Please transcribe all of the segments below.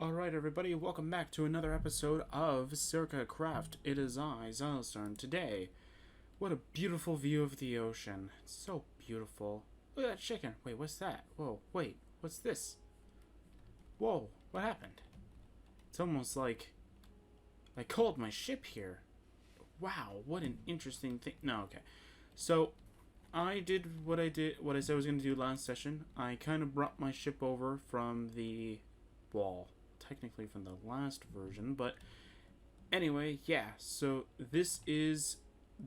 Alright everybody, welcome back to another episode of Sercacraft. It is I, Xilestar, and today, what a beautiful view of the ocean. It's so beautiful. Look at that chicken. Wait, what's that? Whoa, wait, what's this? Whoa, what happened? It's almost like I called my ship here. Wow, what an interesting thing. No, okay. So, I did what I said I was going to do last session. I kind of brought my ship over from the wall. Technically from the last version, but anyway, yeah, so this is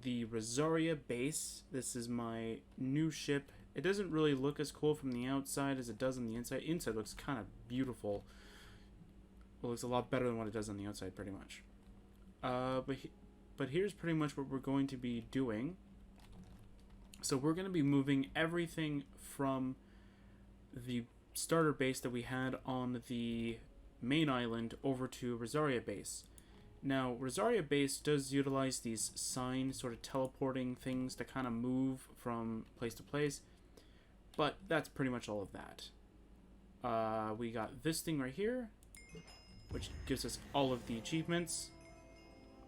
the Rosaria base. This is my new ship. It doesn't really look as cool from the outside as it does on the inside. Inside looks kind of beautiful. It looks a lot better than what it does on the outside, pretty much. But here's pretty much what we're going to be doing. So we're going to be moving everything from the starter base that we had on the main island over to Rosaria base. Now, Rosaria base does utilize these sign sort of teleporting things to kind of move from place to place, but that's pretty much all of that. We got this thing right here, which gives us all of the achievements.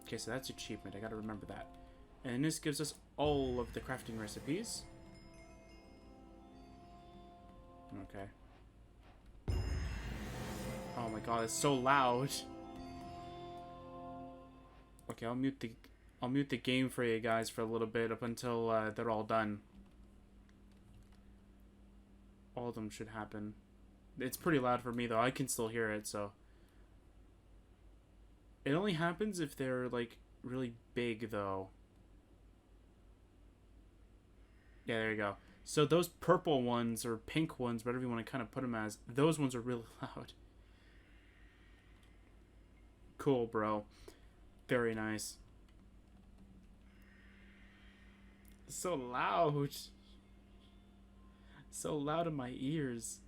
Okay, so that's achievement, I gotta remember that. And this gives us all of the crafting recipes. Okay. Oh my god, it's so loud. Okay, I'll mute the game for you guys for a little bit up until they're all done. All of them should happen. It's pretty loud for me though. I can still hear it, so it only happens if they're like really big though. Yeah, there you go. So those purple ones or pink ones, whatever you want to kind of put them as, those ones are really loud. Cool, bro. Very nice. So loud. So loud in my ears.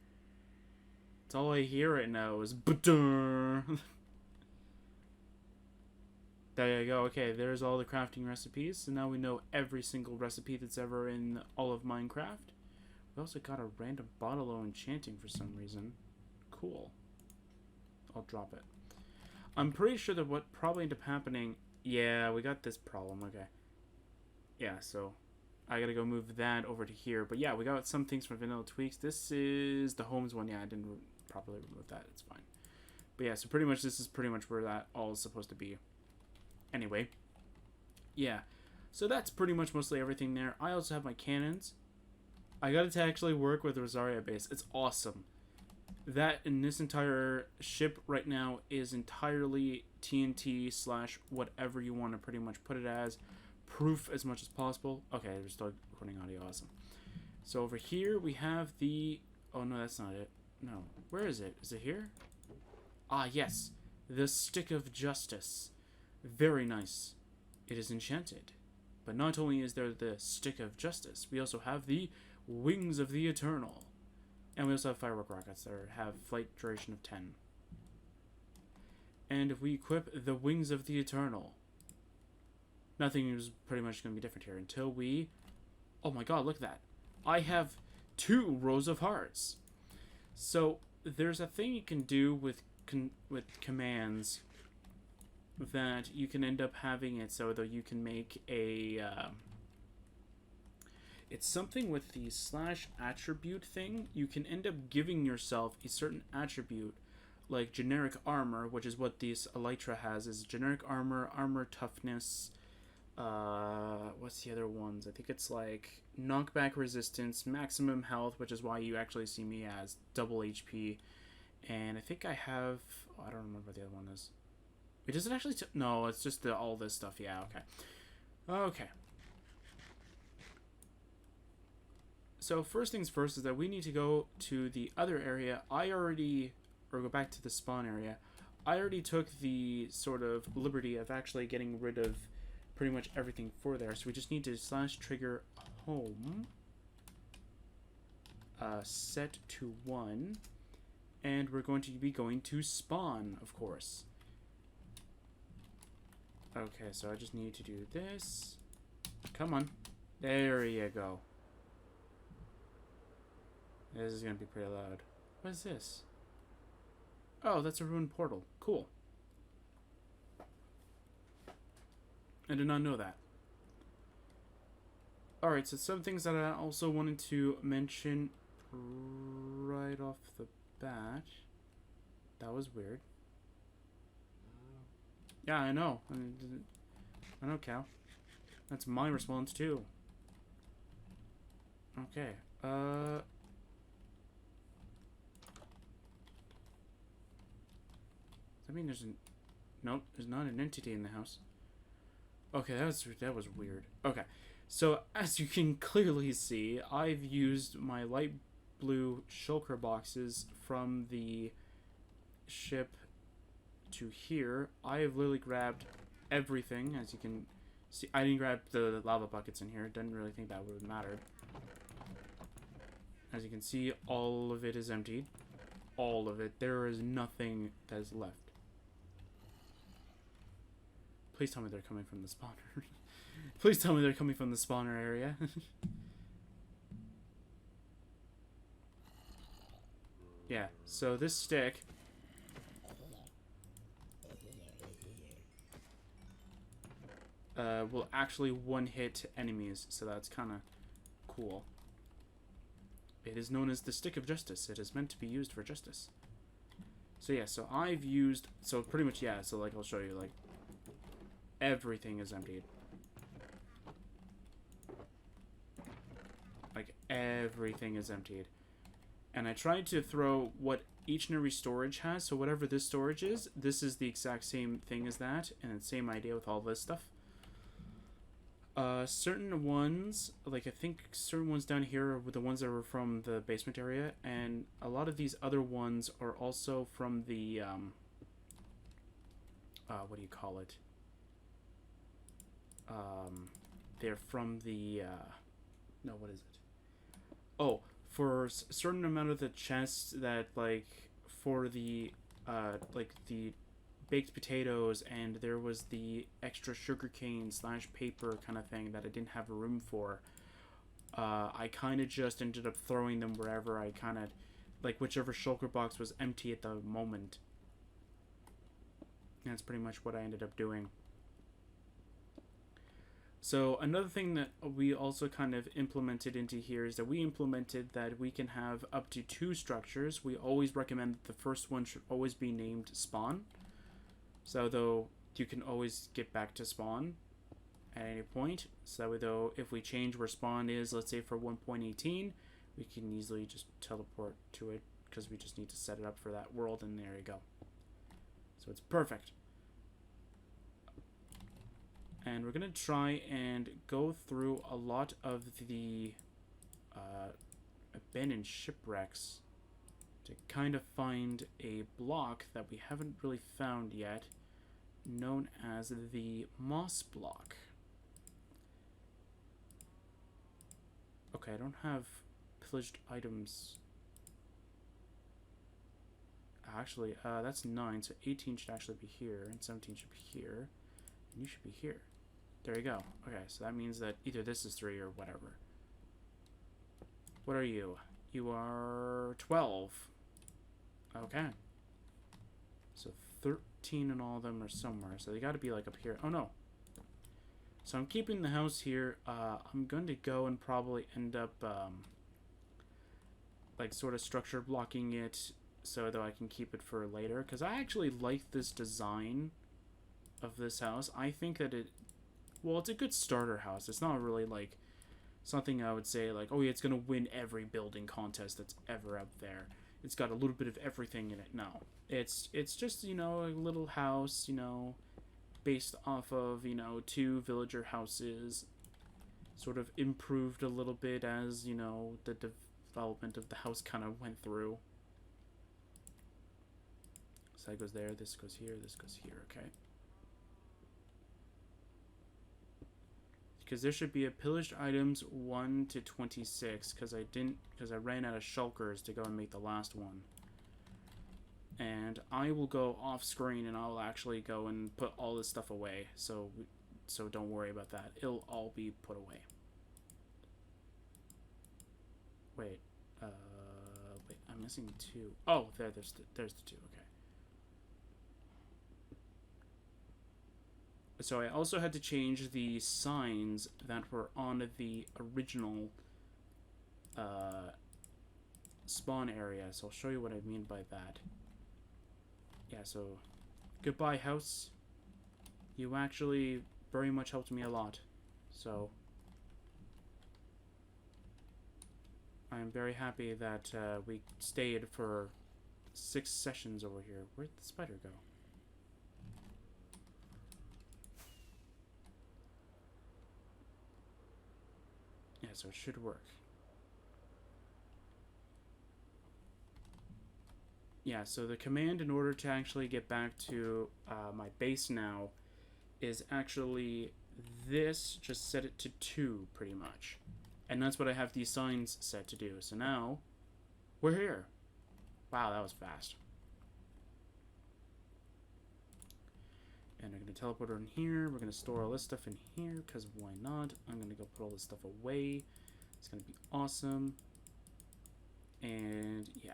It's all I hear right now is there you go. Okay, there's all the crafting recipes. So now we know every single recipe that's ever in all of Minecraft. We also got a random bottle of enchanting for some reason. Cool. I'll drop it. I'm pretty sure that what probably ended up happening... Yeah, we got this problem. Okay. Yeah, so I gotta go move that over to here. But yeah, we got some things from Vanilla Tweaks. This is the Homes one. Yeah, I didn't properly remove that. It's fine. But yeah, so pretty much this is pretty much where that all is supposed to be. Anyway. Yeah. So that's pretty much mostly everything there. I also have my cannons. I got it to actually work with the Rosaria base. It's awesome. That and this entire ship right now is entirely TNT / whatever you want to pretty much put it as. Proof as much as possible. Okay, we're still recording audio. Awesome. So over here we have the... Oh, no, that's not it. No. Where is it? Is it here? Ah, yes. The Stick of Justice. Very nice. It is enchanted. But not only is there the Stick of Justice, we also have the Wings of the Eternal. And we also have firework rockets that have flight duration of 10. And if we equip the Wings of the Eternal, nothing is pretty much going to be different here until we... Oh my god, look at that. I have 2 rows of hearts. So there's a thing you can do with commands that you can end up having it so that you can make a... It's something with the / attribute thing. You can end up giving yourself a certain attribute, like generic armor, which is what this Elytra has, is generic armor, armor toughness. What's the other ones? I think it's like knockback resistance, maximum health, which is why you actually see me as double HP. And I think I have... Oh, I don't remember what the other one is. It doesn't actually... No, it's just all this stuff. Yeah, okay. Okay. So first things first is that we need to go to the other area. Go back to the spawn area. I already took the sort of liberty of actually getting rid of pretty much everything for there. So we just need to / trigger home. Set to 1. And we're going to be going to spawn, of course. Okay, so I just need to do this. Come on. There you go. This is going to be pretty loud. What is this? Oh, that's a ruined portal. Cool. I did not know that. Alright, so some things that I also wanted to mention right off the bat. That was weird. Yeah, I know. I know, Cal. That's my response, too. Okay. Does that mean there's an... Nope, there's not an entity in the house. Okay, that was weird. Okay. So, as you can clearly see, I've used my light blue shulker boxes from the ship to here. I have literally grabbed everything, as you can see. I didn't grab the lava buckets in here. Didn't really think that would have mattered. As you can see, all of it is emptied. All of it. There is nothing that is left. Please tell me they're coming from the spawner. Please tell me they're coming from the spawner area. Yeah, so this stick... will actually one-hit enemies, so that's kind of cool. It is known as the Stick of Justice. It is meant to be used for justice. So yeah, so I've used... So pretty much, yeah, so like I'll show you, like... Everything is emptied. Like, everything is emptied. And I tried to throw what each and every storage has, so whatever this storage is, this is the exact same thing as that, and the same idea with all this stuff. Certain ones, like I think certain ones down here were the ones that were from the basement area, and a lot of these other ones are also from the, what do you call it? They're from the, no, what is it? Oh, for a certain amount of the chests that, like, for the, like, the baked potatoes, and there was the extra sugarcane / paper kind of thing that I didn't have room for, I kind of just ended up throwing them wherever I kind of, like, whichever shulker box was empty at the moment. And that's pretty much what I ended up doing. So another thing that we also kind of implemented into here is that we implemented that we can have up to 2 structures. We always recommend that the first one should always be named spawn. So though you can always get back to spawn at any point. So that way though, if we change where spawn is, let's say for 1.18, we can easily just teleport to it because we just need to set it up for that world, and there you go. So it's perfect. And we're going to try and go through a lot of the abandoned shipwrecks to kind of find a block that we haven't really found yet, known as the moss block. Okay, I don't have pillaged items. Actually, that's 9, so 18 should actually be here, and 17 should be here, and you should be here. There you go. Okay, so that means that either this is 3 or whatever. What are you? You are 12. Okay. So 13 and all of them are somewhere. So they got to be like up here. Oh no. So I'm keeping the house here. I'm going to go and probably end up like sort of structure blocking it so that I can keep it for later. Because I actually like this design of this house. I think that it... Well, it's a good starter house. It's not really, like, something I would say, like, oh, yeah, it's going to win every building contest that's ever out there. It's got a little bit of everything in it. No. It's just, you know, a little house, you know, based off of, you know, 2 villager houses. Sort of improved a little bit as, you know, the development of the house kind of went through. So that goes there, this goes here, this goes here, okay. Because there should be a pillaged items 1 to 26, because I ran out of shulkers to go and make the last one. And I will go off screen and I'll actually go and put all this stuff away, so don't worry about that. It'll all be put away. Wait, I'm missing 2. Oh, there's the 2. Okay. So I also had to change the signs that were on the original spawn area. So I'll show you what I mean by that. Yeah, so goodbye, house. You actually very much helped me a lot. So I'm very happy that we stayed for 6 sessions over here. Where'd the spider go? Yeah, so it should work. Yeah, so the command in order to actually get back to my base now is actually this. Just set it to 2, pretty much. And that's what I have these signs set to do. So now, we're here. Wow, that was fast. And I'm going to teleport her in here. We're going to store all this stuff in here, because why not? I'm going to go put all this stuff away. It's going to be awesome. And, yeah.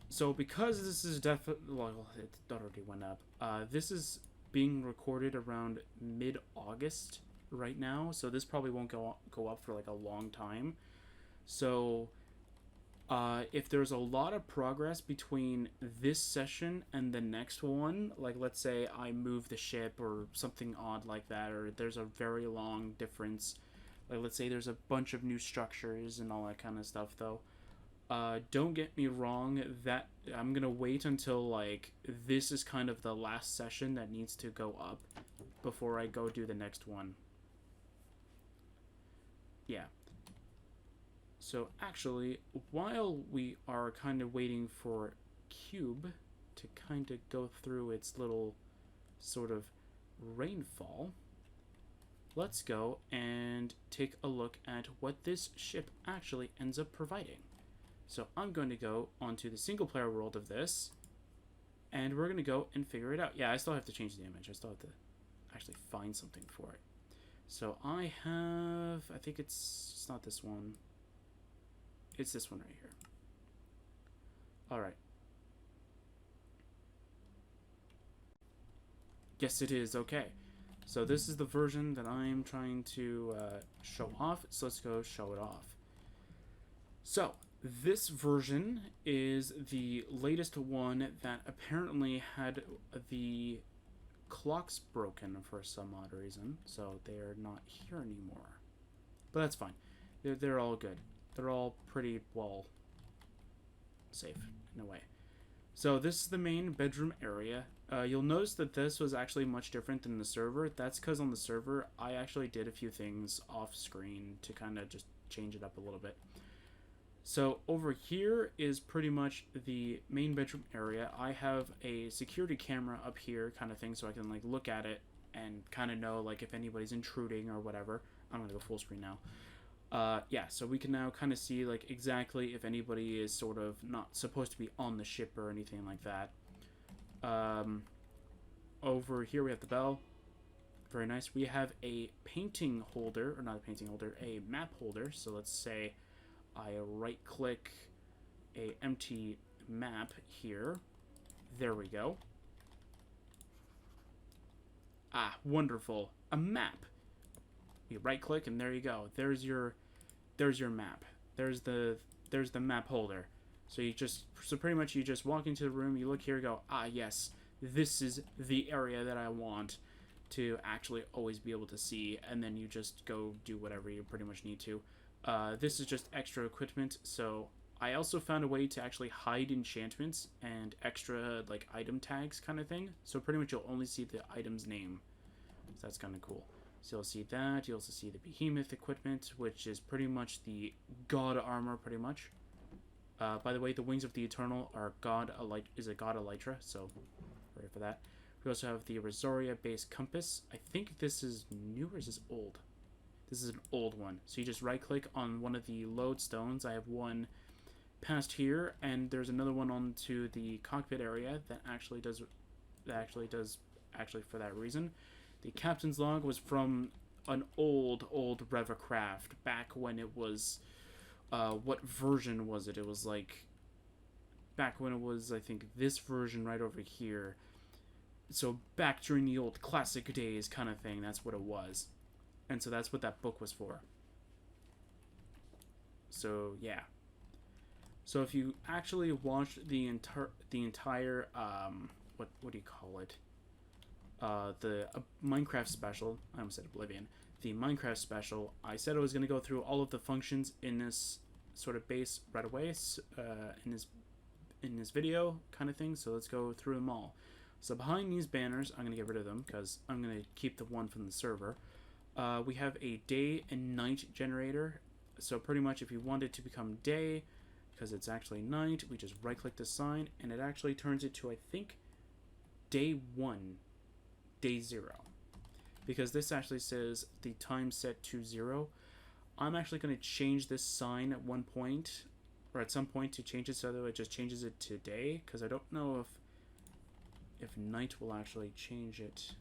So, because this is definitely... Well, it already went up. This is being recorded around mid-August right now. So, this probably won't go up for, like, a long time. So... if there's a lot of progress between this session and the next one, like let's say I move the ship or something odd like that, or there's a very long difference, like let's say there's a bunch of new structures and all that kind of stuff though, don't get me wrong, that I'm gonna wait until like this is kind of the last session that needs to go up before I go do the next one. Yeah. So actually, while we are kind of waiting for Cube to kind of go through its little sort of rainfall, let's go and take a look at what this ship actually ends up providing. So I'm going to go onto the single player world of this, and we're going to go and figure it out. Yeah, I still have to change the image. I still have to actually find something for it. So I have, I think it's not this one. It's this one right here. Alright. Yes, it is. Okay. So this is the version that I'm trying to show off. So let's go show it off. So this version is the latest one that apparently had the clocks broken for some odd reason. So they're not here anymore. But that's fine. They're all good. They're all pretty, well, safe in a way. So this is the main bedroom area. You'll notice that this was actually much different than the server. That's because on the server, I actually did a few things off screen to kind of just change it up a little bit. So over here is pretty much the main bedroom area. I have a security camera up here kind of thing, so I can like look at it and kind of know like if anybody's intruding or whatever. I'm going to go full screen now. Yeah, so we can now kind of see like exactly if anybody is sort of not supposed to be on the ship or anything like that. Over here we have the bell. Very nice. We have a painting holder, or not a painting holder, a map holder. So let's say I right click a empty map here. There we go. Ah, wonderful. A map. You right click and there you go. There's your map. There's the map holder. So pretty much you just walk into the room, you look here, go, ah yes, this is the area that I want to actually always be able to see, and then you just go do whatever you pretty much need to. This is just extra equipment, so I also found a way to actually hide enchantments and extra like item tags kind of thing. So pretty much you'll only see the item's name. So that's kind of cool. So you'll see that. You also see the behemoth equipment, which is pretty much the god armor, pretty much. By the way, the wings of the Eternal are a god elytra, so ready for that. We also have the Rosaria base compass. I think this is new or is this old? This is an old one. So you just right click on one of the lodestones. I have one past here, and there's another one onto the cockpit area that actually does for that reason. The captain's log was from an old Sercacraft back when it was, what version was it? It was like, back when it was, I think, this version right over here. So back during the old classic days kind of thing, that's what it was. And so that's what that book was for. So yeah. So if you actually watched the entire what do you call it? The Minecraft special. I almost said Oblivion. The Minecraft special. I said I was going to go through all of the functions in this sort of base right away. In this video kind of thing. So let's go through them all. So behind these banners, I'm going to get rid of them because I'm going to keep the one from the server. We have a day and night generator. So pretty much if you want it to become day, because it's actually night, we just right click the sign and it actually turns it to, I think, day 1, day 0. Because this actually says the time set to 0. I'm actually going to change this sign at one point, or at some point, to change it so that it just changes it to day, because I don't know if night will actually change it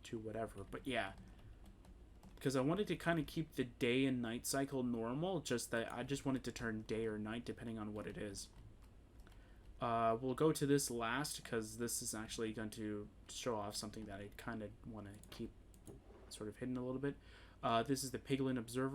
to whatever. But yeah, because I wanted to kind of keep the day and night cycle normal, just that I just wanted to turn day or night depending on what it is. We'll go to this last because this is actually going to show off something that I kind of want to keep sort of hidden a little bit. This is the Piglin Observer.